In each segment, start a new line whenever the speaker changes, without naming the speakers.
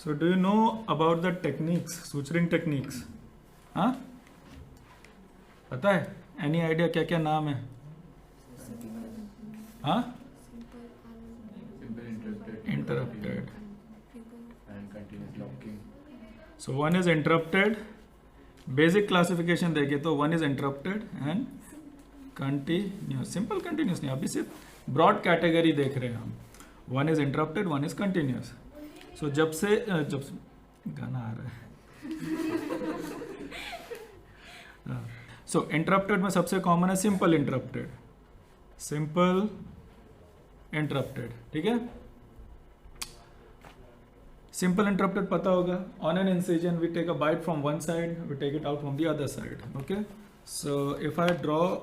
So do you know about the techniques, suturing techniques? हाँ, पता है? Any idea क्या क्या नाम है? हाँ? Interrupted.
And continuous locking.
So one is interrupted. Basic classification देखे तो one is interrupted and continuous. Simple continuous नहीं, अभी सिर्फ broad category देख रहे हैं हम. One is interrupted, one is continuous. So जब गाना आ रहा है. So interrupted में सबसे कॉमन है simple interrupted. Simple interrupted, ठीक है? Simple interrupted पता होगा. On an incision, we take a bite from one side, we take it out from the other side. Okay. So if I draw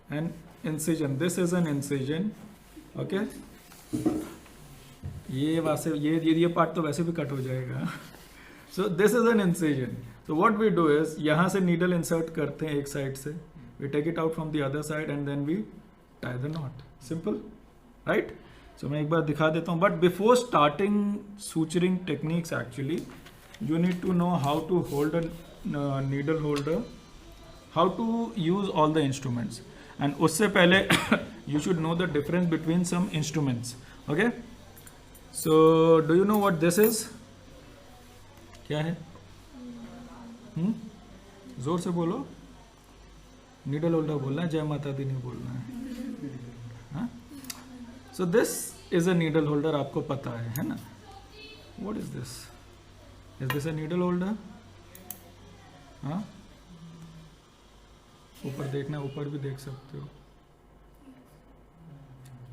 an incision, this is an incision. Okay. ये part तो वैसे भी cut हो जाएगा. So this is an incision. So what we do is यहाँ से needle insert करते हैं एक साइड से. We take it out from the other side and then we tie the knot. Simple, right? So मैं एक बार दिखा देता हूँ. But before starting suturing techniques, actually, you need to know how to hold a needle holder, how to use all the instruments, and उससे पहले you should know the difference between some instruments. Okay? So do you know what this is? क्या है? जोर से बोलो. Needle holder बोलना है, जय माता दी नहीं बोलना है. हाँ? So this is a needle holder, आपको पता है ना? What is this? Is this a needle holder? हाँ? ऊपर देखना, ऊपर भी देख सकते हो.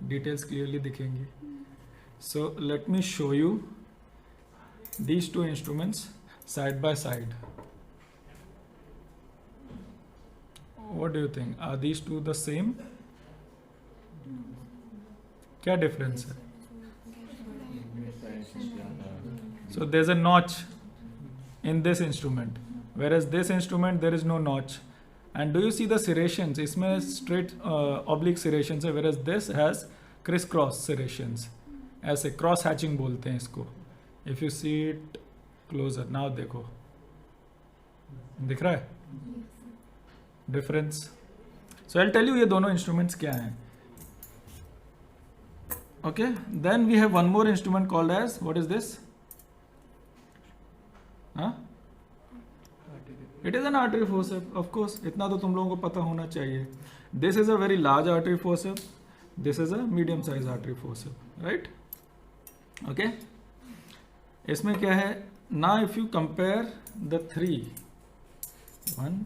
Details clearly दिखेंगी. So let me show you these two instruments side by side. What do you think? Are these two the same? क्या difference है? So there's a notch in this instrument, whereas this instrument there is no notch. And do you see the serrations? इसमें straight oblique serrations है, whereas this has crisscross serrations. ऐसे cross hatching बोलते हैं इसको. If you see it closer, now देखो, दिख रहा है difference. So I will tell you ये दोनों इंस्ट्रूमेंट्स क्या हैं. Okay, then we have one more instrument called as, what is this? It is an artery forcep. Of course इतना तो तुम लोगों को पता होना चाहिए. This is a very large artery forcep, this is a medium size artery forceps, right? Okay, इसमें क्या है ना, if you compare the 3, 1,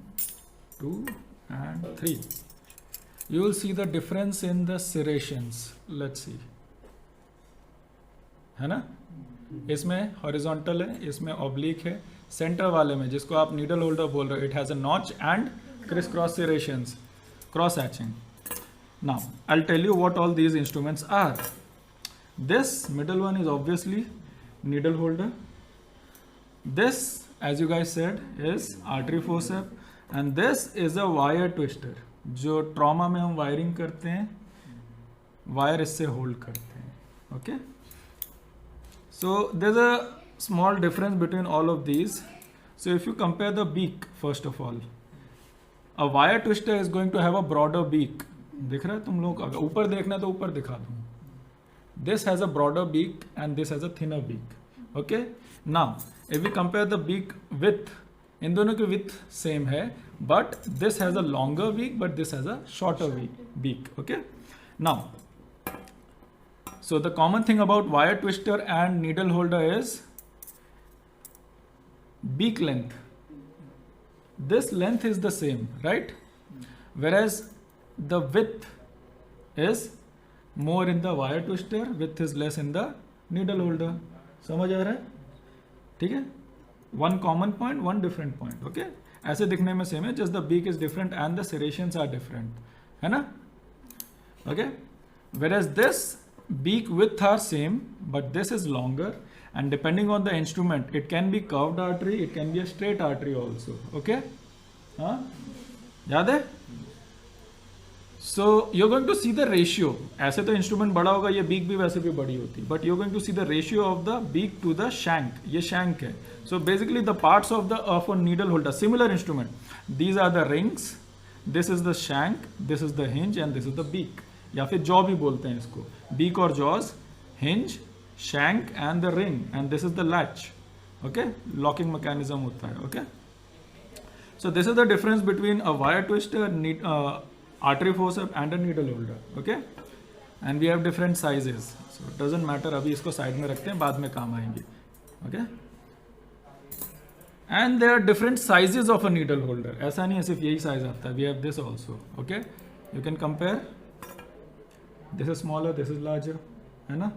2 and 3, you will see the difference in the serrations. Let's see, है ना? इसमें horizontal है, इसमें oblique है. सेंटर वाले में जिसको आप नीडल होल्डर बोल रहे हो, it has a notch and criss cross serrations, cross hatching. Now I'll tell you what all these instruments are. This middle one is obviously needle holder. This, as you guys said, is artery forceps, and this is a wire twister. जो trauma में हम wiring करते हैं, wire इससे hold करते हैं. Okay, so there is a small difference between all of these. So if you compare the beak, first of all, a wire twister is going to have a broader beak. दिख रहा है तुम लोग? अगर ऊपर देखना है तो ऊपर दिखा दूँ. This has a broader beak and this has a thinner beak. Okay. Now, if we compare the beak width, इन दोनों की width same है, but this has a longer beak, but this has a shorter beak. Okay. Now, so the common thing about wire twister and needle holder is beak length. This length is the same, right? Whereas the width is more in the wire twister, width is less in the needle holder. समझ आ रहा है? ठीक है? One common point, one different point. Okay? ऐसे दिखने में same है, just the beak is different and the serrations are different. है ना? Okay? Whereas this beak width are same, but this is longer, and depending on the instrument, it can be curved artery, it can be a straight artery also. Okay? हाँ? याद है? सो you're going to see the ratio. ऐसे तो instrument बड़ा होगा, ये beak भी वैसे भी बड़ी होती है, but you're going to see the ratio of the beak to the shank. ये shank है. So basically the parts of a needle holder, similar instrument. These are the rings. This is the shank. This is the hinge and this is the beak. या फिर jaw भी बोलते हैं इसको. Beak or jaws, hinge, shank and the ring, and this is the latch. Okay, locking mechanism होता है. Okay. So this is the difference between a wire twister, artery forceps and a needle holder. Okay, and we have different sizes, so it doesn't matter. अभी इसको side में रखते हैं, बाद में काम आएंगे. Okay, and there are different sizes of a needle holder. ऐसा नहीं है सिर्फ यही size आता है. We have this also. Okay, you can compare. This is smaller, this is larger, है ना?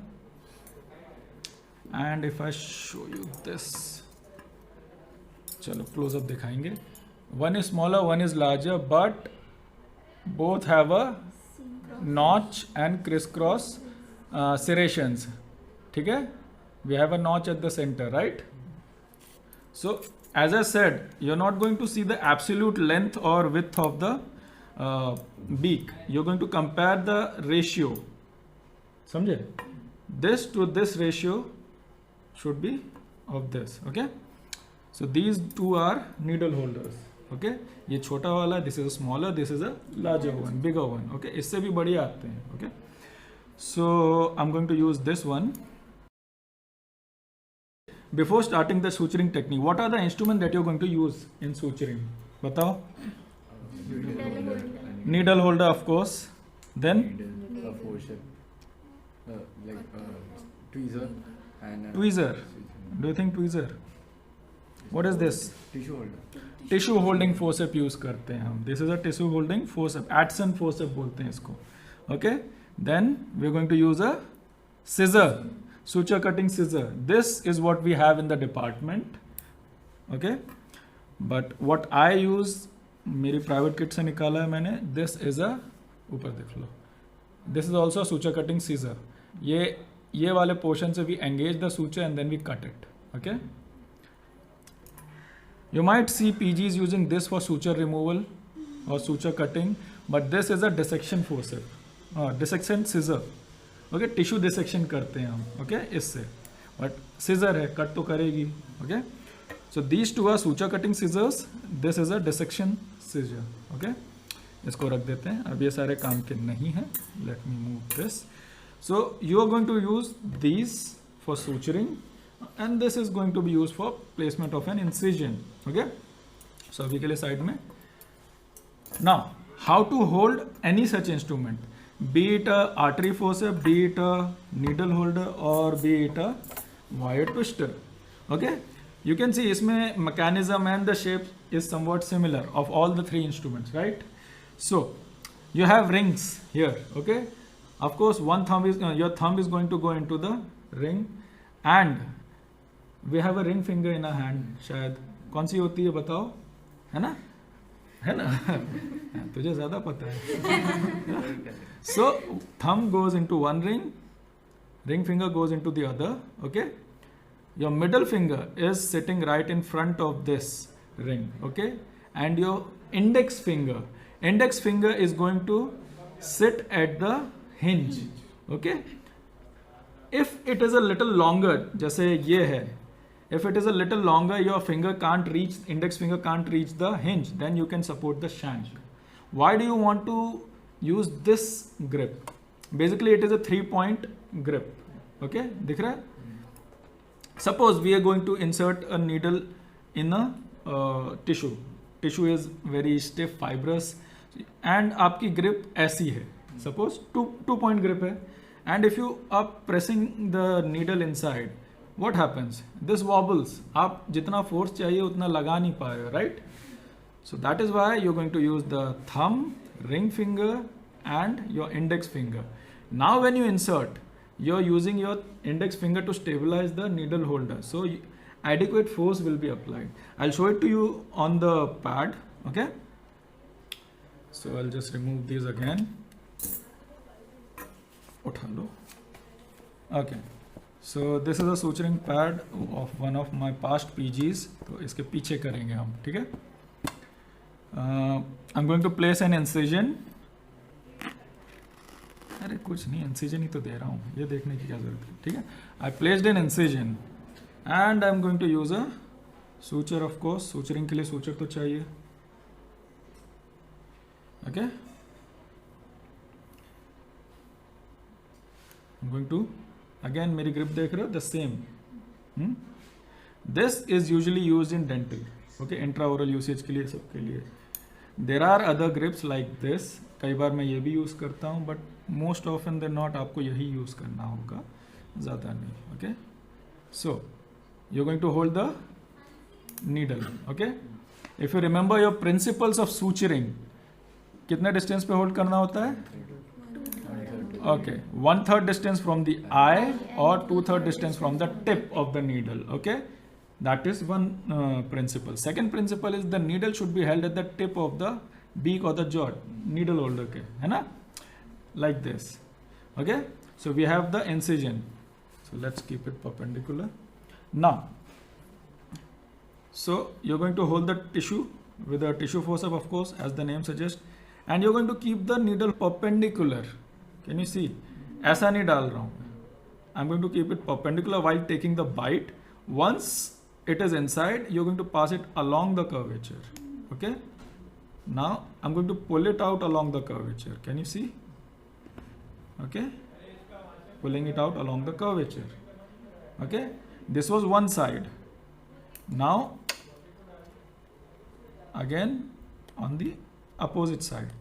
And if I show you this, चलो close up दिखाएंगे. One is smaller, one is larger, but both have a notch and crisscross serrations. ठीक है? We have a notch at the center, right? So as I said, you're not going to see the absolute length or width of the beak. You're going to compare the ratio. समझे? This to this ratio should be of this. Okay? So these two are needle holders. Okay? ये छोटा वाला, this is a smaller, this is a larger one, bigger one. Okay? इससे भी बड़े आते हैं. Okay? So I'm going to use this one. Before starting the suturing technique, what are the instruments that you're going to use in suturing? बताओ. Needle holder, of course. Then
Needle, forceps, tweezer and
tweezer. Do you think tweezer? What is this?
tissue holder.
Tissue holding forcep use करते हैं हम. This is a tissue holding forcep, Adson forcep बोलते हैं इसको. Okay, then we are going to use a scissor, suture cutting scissor. This is what we have in the department. Okay, but what I use, मेरी private kit से निकाला है मैंने. This is a, ऊपर देख लो, this is also suture cutting scissor. ये वाले पोर्शन से we engage the suture and then we cut it. Okay. You might see PGs using this for suture removal or suture cutting, but this is a dissection forceps, dissection scissor. Okay, tissue dissection करते हैं हम. Okay, इससे, but scissor है, cut तो करेगी. Okay, so these two are suture cutting scissors. This is a dissection scissor. Okay, इसको रख देते हैं. अब ये सारे काम के नहीं हैं. Let me move this. So you are going to use these for suturing. And this is going to be used for placement of an incision. Okay, so अभी के लिए साइड में. Now, how to hold any such instrument, be it a artery forceps, be it a needle holder, or be it a wire twister. Okay, you can see इसमें mechanism and the shape is somewhat similar of all the three instruments, right? So you have rings here. Okay, of course one thumb is your thumb is going to go into the ring, and we have a ring finger in our hand. शायद कौन सी होती है बताओ, है ना? तुझे ज्यादा पता है. So thumb goes into one ring, ring finger goes into the other. Okay, your middle finger is sitting right in front of this ring. Okay, and your index finger is going to sit at the hinge. Okay, if it is a little longer, जैसे ये है, if it is a little longer, your finger can't reach, index finger can't reach the hinge, then you can support the shank. Why do you want to use this grip? Basically it is a 3-point grip. Okay, दिख रहा है? Suppose we are going to insert a needle in a tissue. Tissue is very stiff, fibrous, and आपकी grip ऐसी है. Suppose 2-point grip है, and if you are pressing the needle inside, what happens? This wobbles. आप जितना force चाहिए उतना लगा नहीं पाएगा, right? So that is why you're going to use the thumb, ring finger, and your index finger. Now when you insert, you're using your index finger to stabilize the needle holder. So adequate force will be applied. I'll show it to you on the pad. Okay. So I'll just remove these again. उठा लो. Okay. So this is a suturing pad of one of my past PGs. तो इसके पीछे करेंगे हम, ठीक है? I'm going to place an incision अरे कुछ नहीं, इंसिजन ही तो दे रहा हूँ, ये देखने की क्या जरूरत है, ठीक है. I placed in incision and I am going to use a suture. Of course suturing के लिए सूचर तो चाहिए. Okay, I am going to again, मेरी ग्रिप देख रहे हो, the same. This is usually used in dental. Okay, intraoral usage के लिए, सबके लिए. There are other grips like this. कई बार मैं ये भी यूज करता हूँ, but most often then not आपको यही यूज करना होगा, ज़्यादा नहीं. Okay, so you going to hold the needle. Okay, if you remember your principles of suturing, कितने डिस्टेंस पे होल्ड करना होता है? Okay, 1/3 distance from the eye और 2/3 distance from the tip of the needle. Okay, that is one principle. Second principle is the needle should be held at the tip of the beak or the jaw, needle holder के, है ना, like this. Okay, so we have the incision, so let's keep it perpendicular. Now, so you're going to hold the tissue with a tissue forceps, of course, as the name suggests, and you're going to keep the needle perpendicular. Can you see? ऐसा नहीं डाल रहा हूँ, I'm going to keep it perpendicular while taking the bite. Once it is inside, you're going to pass it along the curvature. Okay, now I'm going to pull it out along the curvature. Can you see? Okay, pulling it out along the curvature. Okay, this was one side. Now again on the opposite side,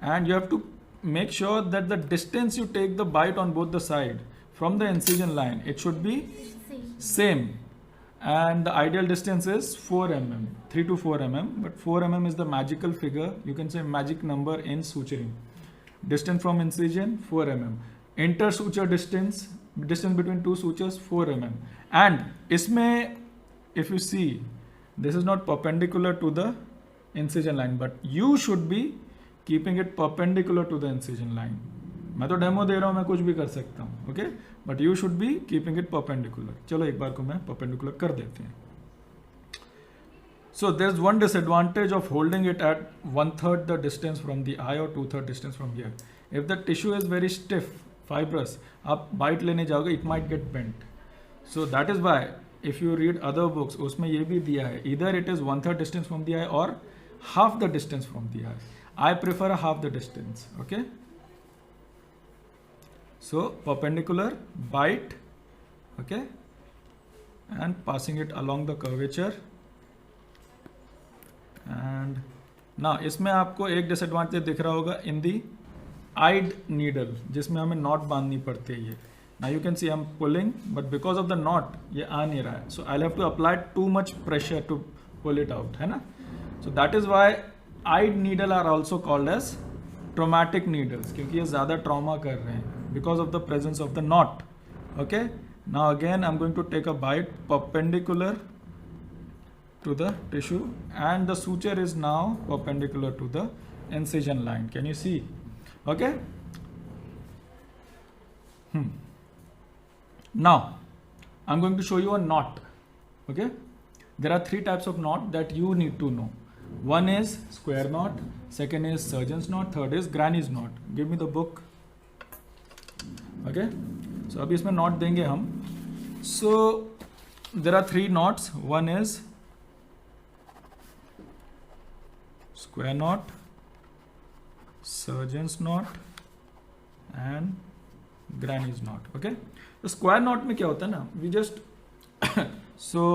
and you have to make sure that the distance you take the bite on both the side from the incision line, it should be same. And the ideal distance is 4 mm, 3 to 4 mm, but 4 mm is the magical figure, you can say magic number in suturing. Distance from incision 4 mm, inter suture distance between two sutures 4 mm. And isme, if you see, this is not perpendicular to the incision line, but you should be keeping it perpendicular to the incision line. मैं तो demo दे रहा हूँ, मैं कुछ भी कर सकता हूँ. Okay, but you should be keeping it perpendicular. चलो एक बार को मैं परपेंडिकुलर कर देते हैं. So there is one disadvantage of holding it at 1/3 the distance from the eye और 2/3 distance from here. If the tissue is very stiff fibrous, आप बाइट लेने जाओगे, it might get bent. So that is why if you read other books, उसमें ये भी दिया है, इधर it is 1/3 distance from the eye और half the distance from the eye. I prefer a half the distance. Okay, so perpendicular bite, okay, and passing it along the curvature. And now इसमें आपको एक disadvantage दिख रहा होगा in the eyed needle, जिसमें हमें knot बांधनी पड़ती है. ये now you can see I'm pulling, but because of the knot ये आ नहीं रहा है, so I'll have to apply too much pressure to pull it out, है ना. So that is why eyed needle are also called as traumatic needles, क्योंकि ये ज़्यादा trauma कर रहे हैं because of the presence of the knot. Okay, now again I'm going to take a bite perpendicular to the tissue, and the suture is now perpendicular to the incision line. Can you see? Okay. Now I'm going to show you a knot. Okay, there are 3 types of knot that you need to know. One is square knot, second is surgeon's knot, third is granny's knot. Give me the book. Okay, so अभी इसमें knot देंगे हम. So there are 3 knots. One is square knot, surgeon's knot and granny's knot. Okay, तो square knot में क्या होता है ना, we just so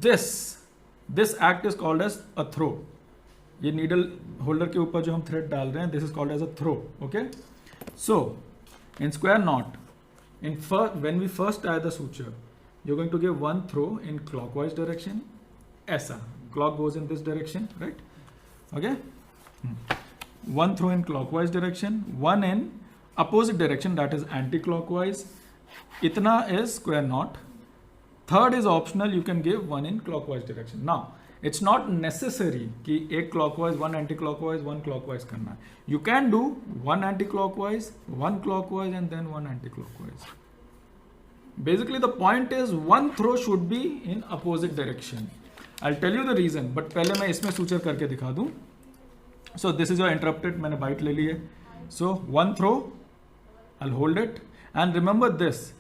this act is called as a throw. ये needle holder के ऊपर जो हम thread डाल रहे हैं, this is called as a throw. Okay, so in square knot, when we first tie the suture, you're going to give one throw in clockwise direction. ऐसा clock goes in this direction, right? Okay, one throw in clockwise direction, one in opposite direction, that is anti-clockwise. Itna is square knot. Third is optional, you can give one in clockwise direction. Now it's not necessary कि एक clockwise, one anti-clockwise, one clockwise करना है. You can do one anti-clockwise, one clockwise, and then one anti-clockwise. Basically the point is one throw should be in opposite direction. I'll tell you the reason, but पहले मैं इसमें suture करके दिखा दूँ. So this is your interrupted, मैंने bite ले ली है. So one throw, I'll hold it, and remember this,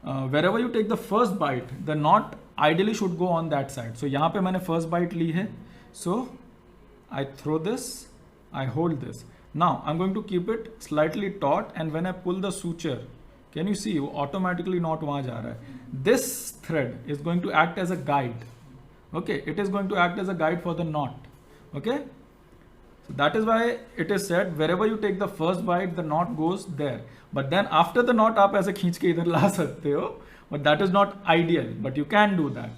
wherever you take the first bite, the knot ideally should go on that side. So यहाँ पे मैंने first bite ली है, so I throw this, I hold this. Now I'm going to keep it slightly taut, and when I pull the suture, can you see वो automatically knot वहाँ जा रहा है. This thread is going to act as a guide. Okay, it is going to act as a guide for the knot. Okay, so that is why it is said wherever you take the first bite, the knot goes there. But then after the knot आप ऐसे खींच के इधर ला सकते हो, but that is not ideal. But you can do that.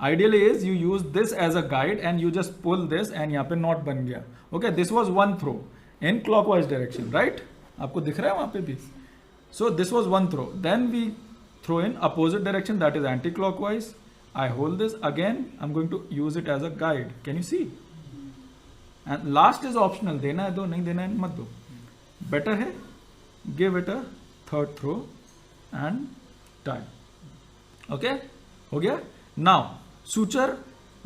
Ideally is you use this as a guide and you just pull this and यहाँ पे knot बन गया. Okay, this was one throw in clockwise direction, right? आपको दिख रहा है वहाँ पे भी. So this was one throw. Then we throw in opposite direction, that is anti-clockwise. I hold this again. I'm going to use it as a guide. Can you see? And last is optional. देना है दो, नहीं देना है मत दो. Better है give it a third throw and tie. Okay? हो गया? Now suture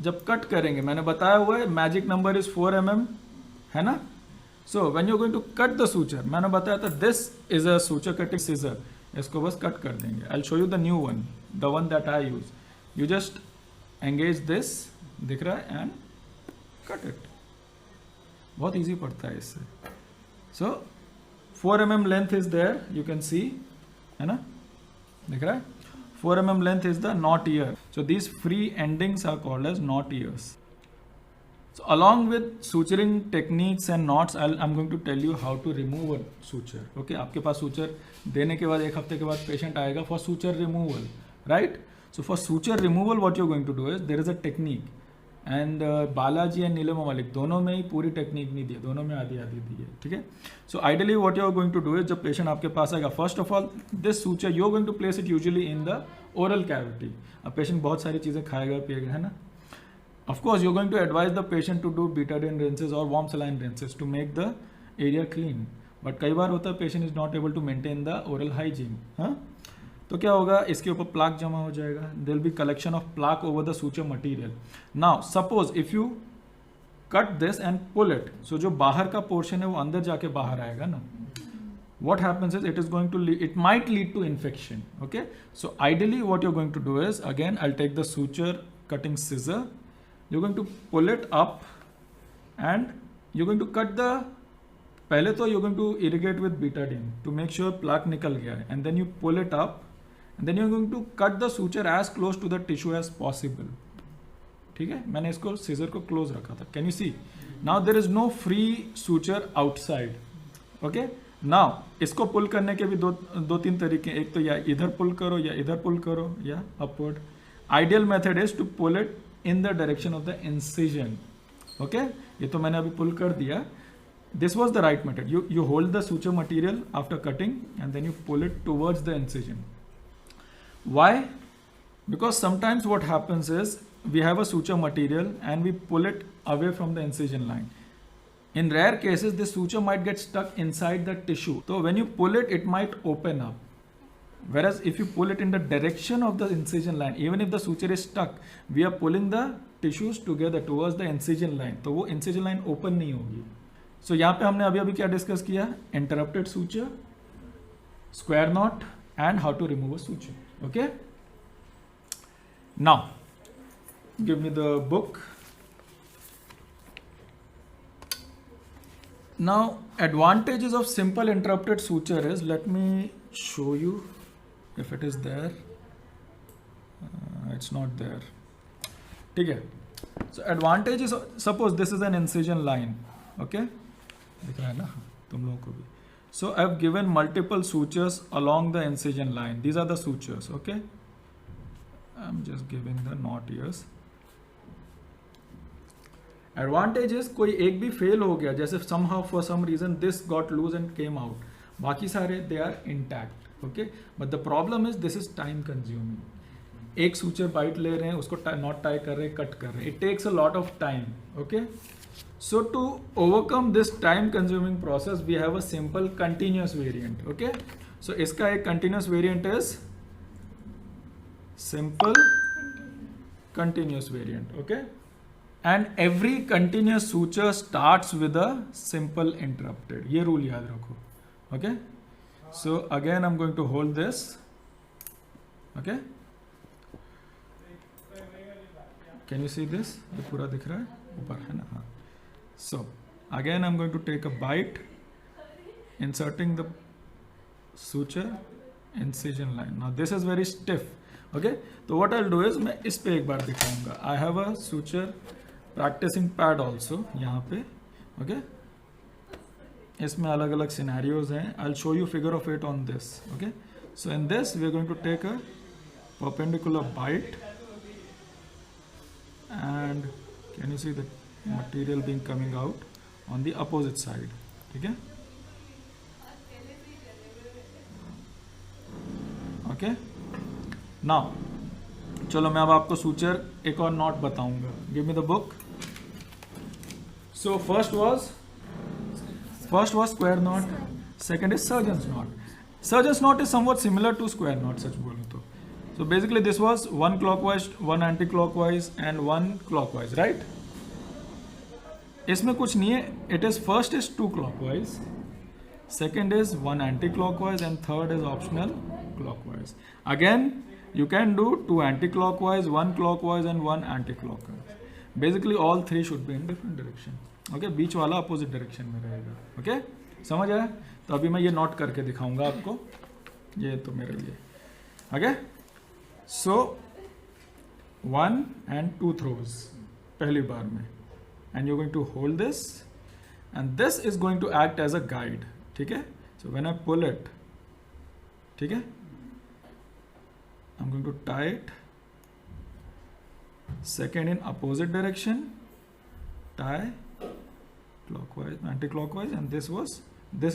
जब कट करेंगे, मैंने बताया हुआ है मैजिक नंबर इज 4 mm, है ना? So when you're going to cut the suture, मैंने बताया था this is a suture cutting scissor. इसको बस कट कर देंगे. I'll show you the new one, the one that I use. You just engage this, दिख रहा है, and cut it. बहुत easy पड़ता है इससे. So 4 mm length is there, you can see, है ना? दिख रहा है? 4 mm length is the knot ear. So these free endings are called as knot ears. So along with suturing techniques and knots, I'm going to tell you how to remove a suture. Okay, आपके पास suture देने के बाद एक हफ्ते के बाद patient आएगा for suture removal, right? So for suture removal, what you're going to do is there is a technique, and Balaji and नीलम मलिक दोनों में ही पूरी टेक्निक नहीं दी है, दोनों में आधी आधी दी है, ठीक है? So ideally what you're going to do is जब patient आपके पास आएगा, first of all this suture you're going to place it usually in the oral cavity. अब patient बहुत सारी चीज़ें खाएगा पिएगा, है ना? Of course, you're going to advise the patient to do betadine rinses or warm saline rinses to make the area clean. But कई बार होता है patient is not able to maintain the oral hygiene. हाँ? तो क्या होगा, इसके ऊपर plaque जमा हो जाएगा. There will be collection of plaque over the suture material. Now, suppose if you cut this and pull it, so जो बाहर का portion है वो अंदर जाके बाहर आएगा ना. What happens is it might lead to infection. Okay? So ideally, what you're going to do is, again, I'll take the suture cutting scissor. You're going to pull it up and you're going to cut the, पहले तो you're going to irrigate with betadine to make sure plaque निकल गया है, and then you pull it up and then you're going to cut the suture as close to the tissue as possible. ठीक है, मैंने इसको scissor को close रखा था. Can you see? Now there is no free suture outside. Okay? Now इसको pull करने के भी दो तीन तरीके, एक तो या इधर pull करो या इधर pull करो या upward. Ideal method is to pull it in the direction of the incision. Okay, ये तो मैंने अभी pull कर दिया. This was the right method. You hold the suture material after cutting and then you pull it towards the incision. Why? Because sometimes what happens is we have a suture material and we pull it away from the incision line. In rare cases, the suture might get stuck inside the tissue. So when you pull it, it might open up. Whereas if you pull it in the direction of the incision line, even if the suture is stuck, we are pulling the tissues together towards the incision line. तो वो incision line open नहीं होगी. So यहाँ पे हमने अभी क्या discuss किया? Interrupted suture, square knot, and how to remove a suture. Okay? Now, give me the book. Now, advantages of simple interrupted suture is, let me show you. If it is there, it's not there. ठीक है. So advantage is, suppose this is an incision line. Okay? दिख रहा है ना तुम लोगों को भी. So I've given multiple sutures along the incision line. These are the sutures. Okay? I'm just giving the knot ears. Advantage is कोई एक भी fail हो गया, जैसे somehow for some reason this got loose and came out. बाकी सारे they are intact. Okay, but the problem is this is time consuming. एक suture bite ले रहे हैं, उसको knot tie कर रहे हैं, cut कर रहे हैं. It takes a lot of time. Okay, so to overcome this time consuming process, we have a simple continuous variant. Okay, so इसका एक continuous variant is simple continuous variant. Okay, and every continuous suture starts with a simple interrupted. ये rule याद रखो. Okay, so again I'm going to hold this. Okay, can you see this? ये पूरा दिख रहा है ऊपर है ना? हाँ. So again I'm going to take a bite, inserting the suture, incision line. Now this is very stiff. Okay, तो what I'll do is मैं इस पे एक बार दिखाऊंगा. I have a suture practicing pad also यहाँ पे. Okay, इसमें अलग अलग scenarios हैं. I'll show you figure of 8 on this. Okay, so in this we are going to take a perpendicular bite, and can you see the material being coming out on the opposite side. ठीक है? Okay, now चलो मैं अब आपको suture एक और knot बताऊंगा. Give me the book. So first was square knot, second is surgeon's knot. Surgeon's knot is somewhat similar to square knot, सच बोलो तो. So basically this was one clockwise, one anti clockwise and one clockwise, right? इसमें कुछ नहीं है. It is first is two clockwise, second is one anti-clockwise, and third is optional clockwise. Again you can do two anti-clockwise, one clockwise and one anti-clockwise. Basically all three should be in different direction. Okay, बीच वाला opposite direction में रहेगा. Okay, समझ आया? तो अभी मैं ये note करके दिखाऊंगा आपको. ये तो मेरे लिए. Okay, so one and two throws पहली बार में, and you're going to hold this, and this is going to act as a guide. ठीक है? So when I pull it, ठीक है, I'm going to tie it. Second in opposite direction, tie clockwise, anti-clockwise, and this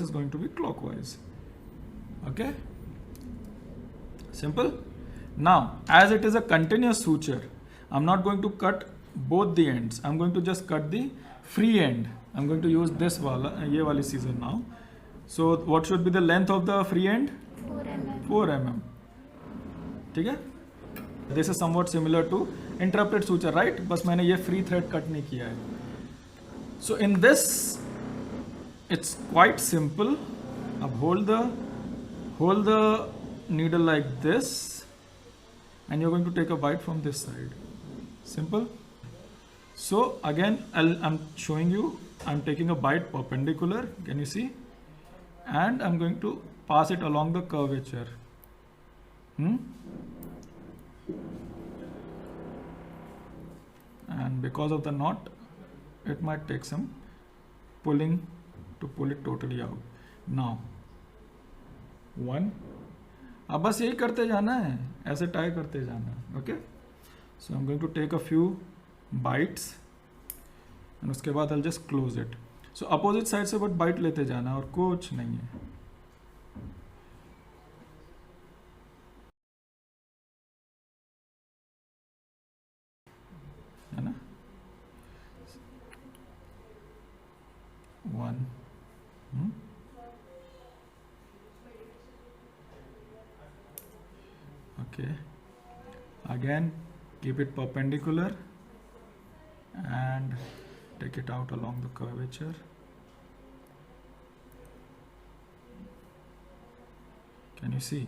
is going to be clockwise. Okay? Simple. Now, as it is a continuous suture, I'm not going to cut both the ends. I'm going to just cut the free end. I'm going to use this wala, ये वाली scissor now. So what should be the length of the free end?
4 mm.
4 mm. ठीक है? This is somewhat similar to interrupted suture, right? बस मैंने ये free thread cut नहीं किया है. So in this, it's quite simple. अब hold the needle like this, and you're going to take a bite from this side. Simple. So again, I'm showing you. I'm taking a bite perpendicular. Can you see? And I'm going to pass it along the curvature. And because of the knot, it might take some pulling to pull it totally out. Now, one. अब बस यही करते जाना है, ऐसे tie करते जाना है. Okay? So I'm going to take a few bites, and उसके बाद I'll just close it. So opposite side से बट बाइट लेते जाना और कुछ नहीं है. है ना? One. Okay, again keep it perpendicular and take it out along the curvature. Can you see?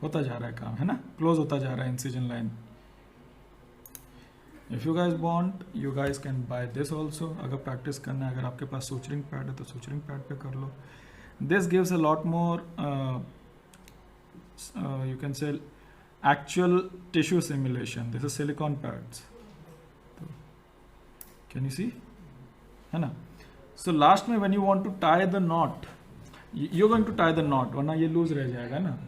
होता जा रहा है काम, है ना? Close होता जा रहा है incision line. If you guys want, you guys can buy this also. अगर practice करना है, अगर आपके पास suturing pad है तो suturing pad पे कर लो. This gives a lot more, you can say, actual tissue simulation. This is silicone pads. Can you see? है ना? So last में when you want to tie the knot, you're going to tie the knot, वरना ये loose रह जाएगा ना.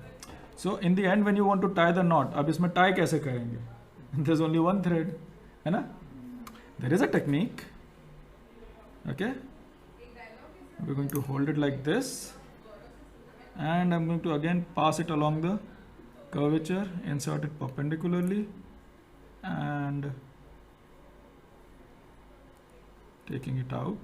So in the end when you want to tie the knot, अब इसमें tie कैसे करेंगे? There's only one thread, है ना? There is a technique. Okay? We're going to hold it like this, and I'm going to again pass it along the curvature, insert it perpendicularly, and taking it out.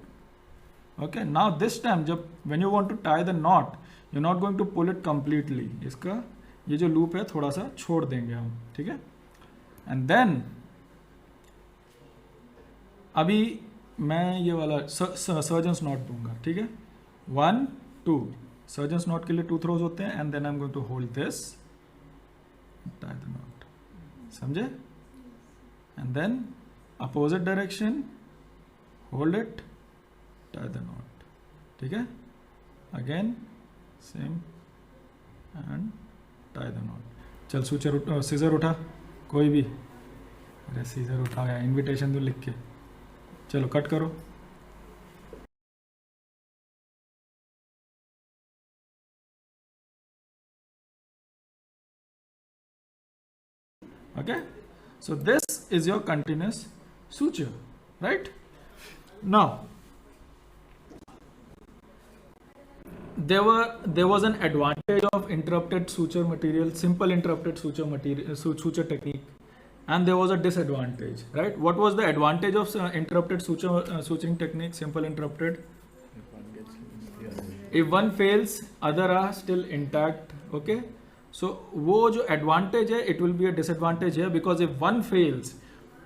Okay, now this time जब when you want to tie the knot, you're not going to pull it completely. इसका ये जो loop है थोड़ा सा छोड़ देंगे हम, ठीक है? And then अभी मैं ये वाला सर्जन्स नॉट दूंगा, ठीक है, 1 2 सर्जन्स नॉट के लिए 2 थ्रोज होते हैं, and then I am going to hold this, tie the knot, समझे, and then opposite direction, hold it, tie the knot, ठीक है, again same and tie the knot. चल सूचर सीजर उठा, कोई भी, अरे सीजर उठा गया, इनविटेशन तो लिख के, चलो कट करो। Okay, so this is your continuous suture, right? Now there was an advantage of interrupted suture material, simple interrupted suture material, suture technique, and there was a disadvantage, right? What was the advantage of interrupted suturing technique, simple interrupted?
If one gets loose, the other.
If one fails, other are still intact, okay? So वो जो advantage है, it will be a disadvantage here, because if one fails,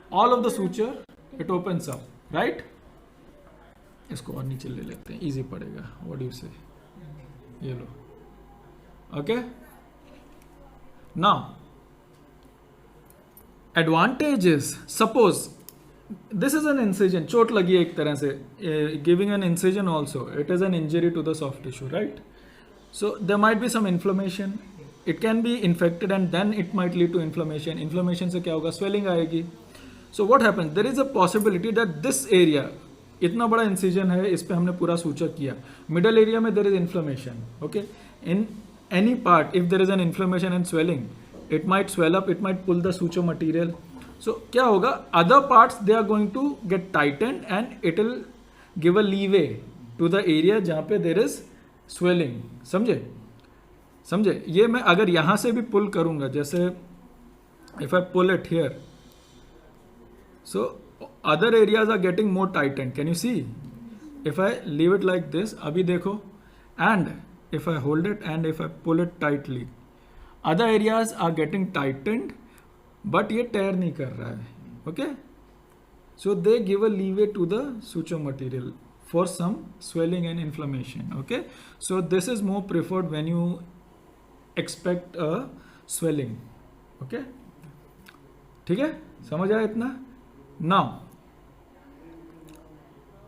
all of the suture it opens up, right? इसको और नीचे ले लेते हैं, easy पड़ेगा, what do you say? ये लो, okay? Now advantages, suppose this is an incision, चोट लगी है एक तरह से, giving an incision also, it is an injury to the soft tissue, right? So there might be some inflammation, it can be infected and then it might lead to inflammation. Inflammation से क्या होगा, swelling आएगी. So what happens, there is a possibility that this area, इतना बड़ा incision है, इस पे हमने पूरा suture किया, middle area में there is inflammation, okay? In any part, if there is an inflammation and swelling, it might swell up, it might pull the suture material. So क्या होगा, other parts they are going to get tightened and it will give a leeway to the area जहाँ पे there is swelling, समझे, ये मैं अगर यहाँ से भी पुल करूँगा, जैसे if I pull it here, so other areas are getting more tightened, can you see? If I leave it like this, अभी देखो, and if I hold it and if I pull it tightly, other areas are getting tightened, but ये tear नहीं कर रहा है, okay? So they give a leeway to the suture material for some swelling and inflammation, okay? So this is more preferred when you expect a swelling, okay? ठीक है, समझ आया इतना? Now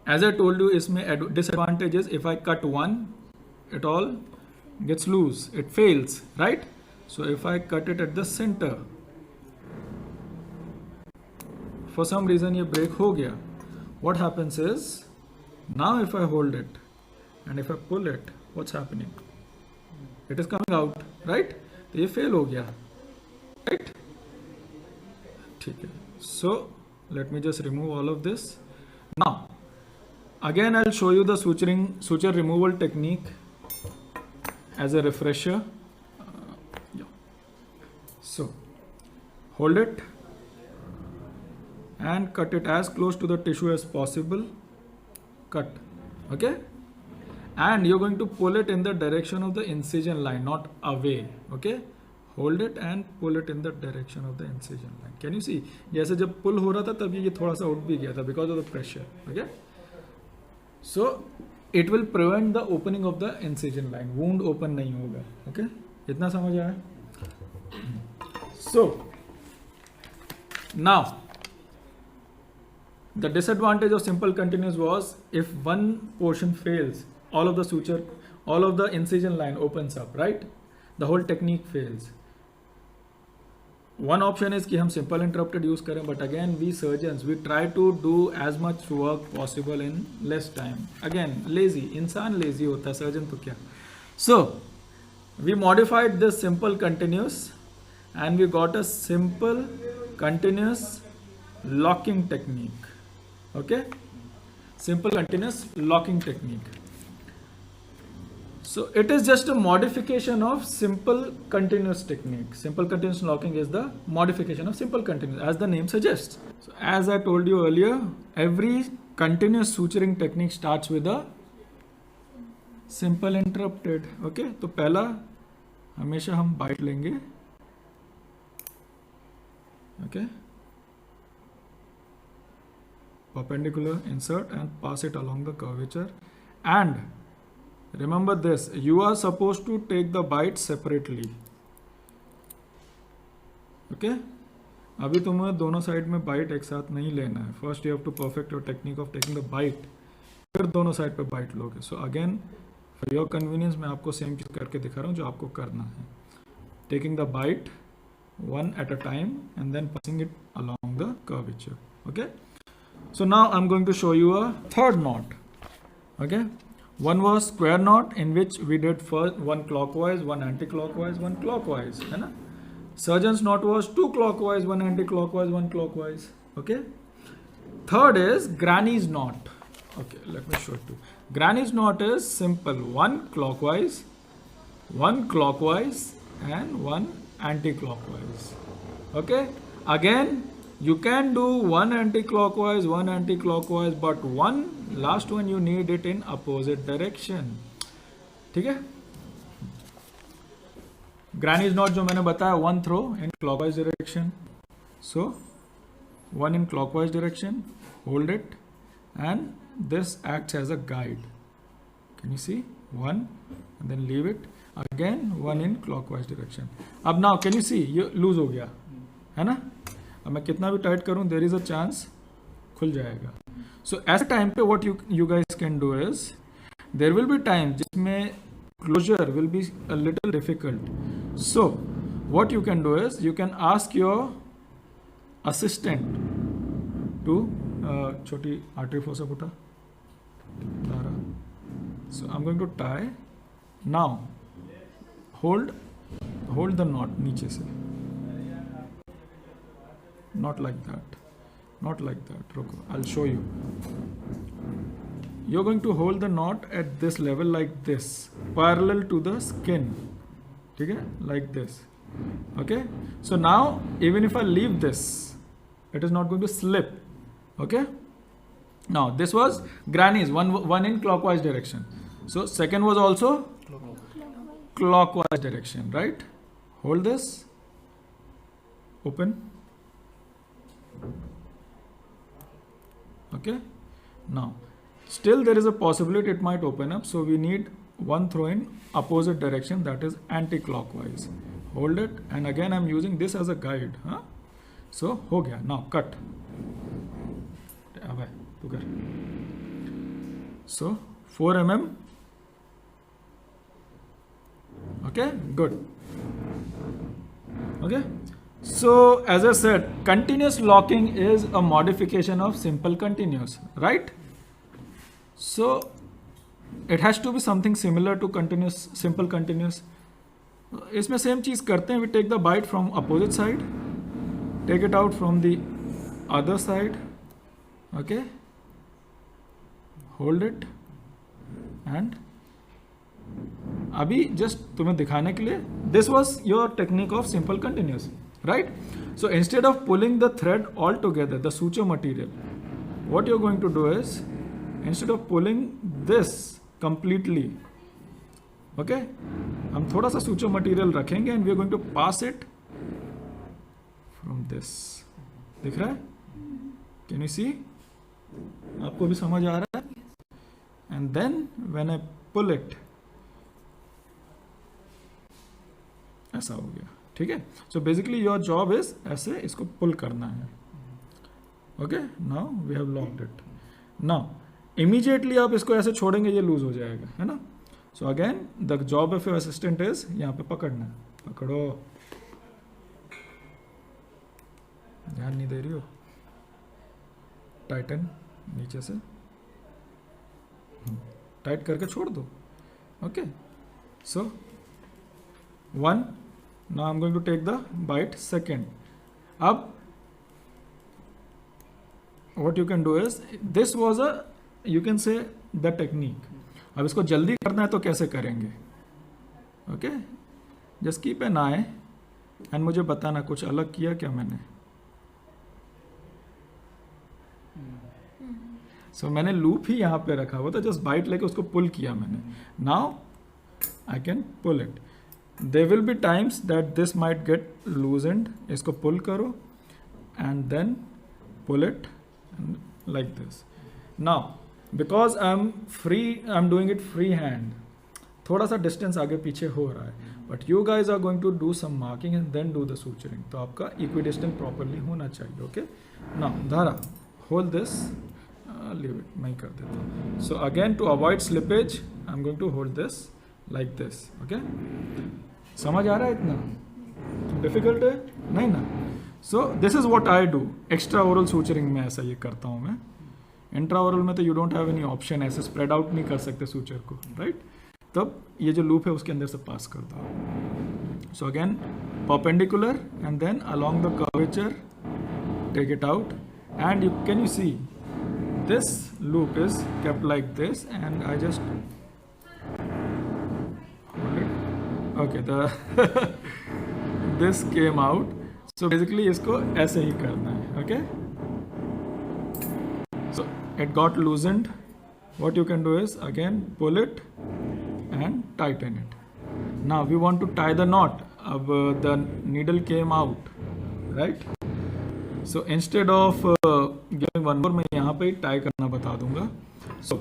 as I told you, इसमें disadvantages, if I cut one, it all gets loose, it fails, right? So if I cut it at the center, for some reason ये break हो गया, what happens is, now if I hold it and if I pull it, what's happening? It is coming out, right? तो ये fail हो गया, right? ठीक है, so let me just remove all of this. Now again I'll show you the suture removal technique as a refresher. Yeah. So hold it and cut it as close to the tissue as possible, cut, okay? And you're going to pull it in the direction of the incision line, not away, okay? Hold it and pull it in the direction of the incision line. Can you see? जैसे जब pull हो रहा था तब ये थोड़ा सा उठ भी गया था because of the pressure, okay? So it will prevent the opening of the incision line. Wound open नहीं होगा, okay? इतना समझ आया? So now the disadvantage of simple continuous was, if one portion fails, all of the suture, all of the incision line opens up, right? The whole technique fails. One option is कि हम simple interrupted use करें, but again we surgeons, we try to do as much work possible in less time. Again lazy, इंसान lazy होता है, surgeon तो क्या? So we modified this simple continuous and we got a simple continuous locking technique, okay? Simple continuous locking technique. So it is just a modification of simple continuous technique. Simple continuous locking is the modification of simple continuous, as the name suggests. So as I told you earlier, every continuous suturing technique starts with a simple interrupted, okay? तो पहला हमेशा हम bite लेंगे, okay? perpendicular, insert and pass it along the curvature. And remember this, you are supposed to take the bite separately. Okay, अभी तुम्हें दोनों side में bite एक साथ नहीं लेना है. First you have to perfect your technique of taking the bite, फिर दोनों साइड पे बाइट लोगे. So again for your convenience मैं आपको सेम चीज करके दिखा रहा हूँ जो आपको करना है. Taking the bite one at a time and then passing it along the curvature. Okay, so now I'm going to show you a third knot. Okay, one was square knot in which we did first one clockwise, one anti-clockwise, one clockwise, है ना. Surgeon's knot was two clockwise, one anti-clockwise, one clockwise. Okay, third is granny's knot. Okay, let me show it to you. Granny's knot is simple, one clockwise and one anti-clockwise. Okay, again you can do one anti-clockwise, but one last one you need it in opposite direction. ठीक है. Granny's knot जो मैंने बताया, one throw in clockwise direction, so one in clockwise direction, hold it, and this acts as a guide. Can you see? One and then leave it. Again one in clockwise direction. अब now can you see ये loose हो गया है ना. अब मैं कितना भी टाइट करूं there is a chance खुल जाएगा. So ऐसे टाइम पे what you guys can do is there will be time जिसमें closure will be a little difficult. So what you can do is you can ask your assistant to छोटी artery fossa उठा. So I'm going to tie. Now hold the knot नीचे से, not like that, रुको, I'll show you. You're going to hold the knot at this level like this, parallel to the skin. ठीक है, like this. Okay, so now even if I leave this, it is not going to slip. Okay, now this was granny's one in clockwise direction. So second was also clockwise direction, right? Hold this, open. Okay, now still there is a possibility it might open up, so we need one throw in opposite direction, that is anti-clockwise. Hold it, and again I'm using this as a guide. So हो गया. Now cut. अब तू कर. So 4 mm. Okay, good. Okay, so as I said, continuous locking is a modification of simple continuous, right? So it has to be something similar to continuous, simple continuous. इसमें same चीज करते हैं. We take the bite from opposite side, take it out from the other side. Okay, hold it, and अभी just तुम्हें दिखाने के लिए this was your technique of simple continuous, right? So instead of pulling the thread all together, the suture material, what you are going to do is instead of pulling this completely, okay, हम थोड़ा सा suture material रखेंगे and we are going to pass it from this. दिख रहा है? Can you see? आपको भी समझ आ रहा है? And then when I pull it, ऐसा हो गया. ठीक है, so basically your job is ऐसे इसको पुल करना है. Okay, now we have locked it. Now immediately आप इसको ऐसे छोड़ेंगे, ये लूज हो जाएगा, है ना. So again the job of your assistant is यहाँ पे पकड़ना. पकड़ो, ध्यान नहीं दे रही हो. टाइटन नीचे से टाइट करके छोड़ दो. Okay, so 1. Now I'm going to take the bite second. अब what you can do is, this was a, you can say the technique. अब इसको जल्दी करना है तो कैसे करेंगे? Okay, just keep an I and मुझे बताना कुछ अलग किया क्या मैंने. सो मैंने लूप ही यहाँ पे रखा हुआ था, जस्ट बाइट लेके उसको पुल किया मैंने. Now I can pull it. There will be times that this might get loosened. इसको pull करो and then pull it. like this. Now because I'm doing it free hand, थोड़ा सा distance आगे पीछे हो रहा है, but you guys are going to do some marking and then do the suturing. तो आपका इक्विडिस्टेंस प्रॉपरली होना चाहिए. ओके, नाउ धारा होल्ड दिस, लीव इट, मैं कर देता हूँ. So again to avoid slippage I am going to hold this like this. Okay, समझ आ रहा है? इतना डिफिकल्ट है नहीं ना? So this is what I do. Extra oral suturing में ऐसा ये करता हूँ मैं. इंट्रा ओरल में तो you don't have any option, ऐसे स्प्रेड आउट नहीं कर सकते सूचर को, राइट? तब ये जो लूप है उसके अंदर से पास करता हूँ. So again perpendicular and then along the curvature take it out and you can you see this loop is kept like this and I just okay the this came out. So basically इसको ऐसे ही करना है. Okay, so it got loosened. What you can do is again pull it and tighten it. Now we want to tie the knot. अब the needle came out, right? So instead of giving one more, मैं यहाँ पे tie करना बता दूँगा. So